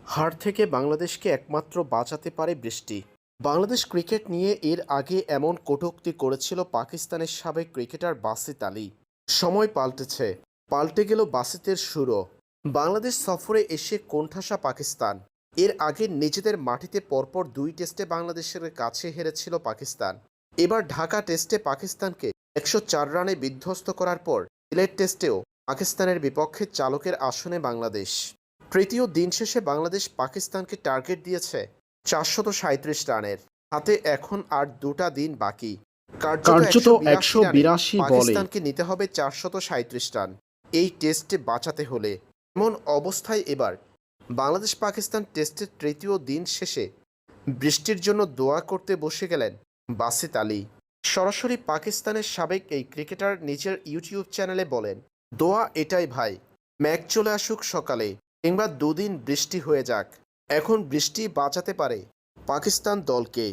হার থেকে বাংলাদেশকে একমাত্র বাঁচাতে পারে বৃষ্টি। বাংলাদেশ ক্রিকেট নিয়ে এর আগে এমন কটূক্তি করেছিল পাকিস্তানের সাবেক ক্রিকেটার বাসিত আলী। সময় পাল্টেছে, পাল্টে গেল বাসিতের সুরও। বাংলাদেশ সফরে এসে কোণঠাসা পাকিস্তান। এর আগে নিজেদের মাটিতে পরপর ২ টেস্টে বাংলাদেশের কাছে হেরেছিল পাকিস্তান। এবার ঢাকা টেস্টে পাকিস্তানকে ১০৪ রানে বিধ্বস্ত করার পর সিলেট টেস্টেও পাকিস্তানের বিপক্ষে চালকের আসনে বাংলাদেশ। তৃতীয় দিন শেষে বাংলাদেশ পাকিস্তানকে টার্গেট দিয়েছে ৪৩৭ রানের। হাতে এখন আর ২টা দিন বাকি। কার্যত কার্যত ১৮২ রানে ১৮২ বলে পাকিস্তানকে নিতে হবে ৪৩৭ রান এই টেস্টে বাঁচাতে হলে। এমন অবস্থায় এবার বাংলাদেশ পাকিস্তান টেস্টের তৃতীয় দিন শেষে বৃষ্টির জন্য দোয়া করতে বসে গেলেন বাসিত আলী। সরাসরি পাকিস্তানের সাবেক এই ক্রিকেটার নিজের ইউটিউব চ্যানেলে বলেন, দোয়া এটাই ভাই, ম্যাচ চলে আসুক সকালে, কিংবা দুদিন বৃষ্টি হয়ে যাক। এখন বৃষ্টি বাঁচাতে পারে পাকিস্তান দলকে।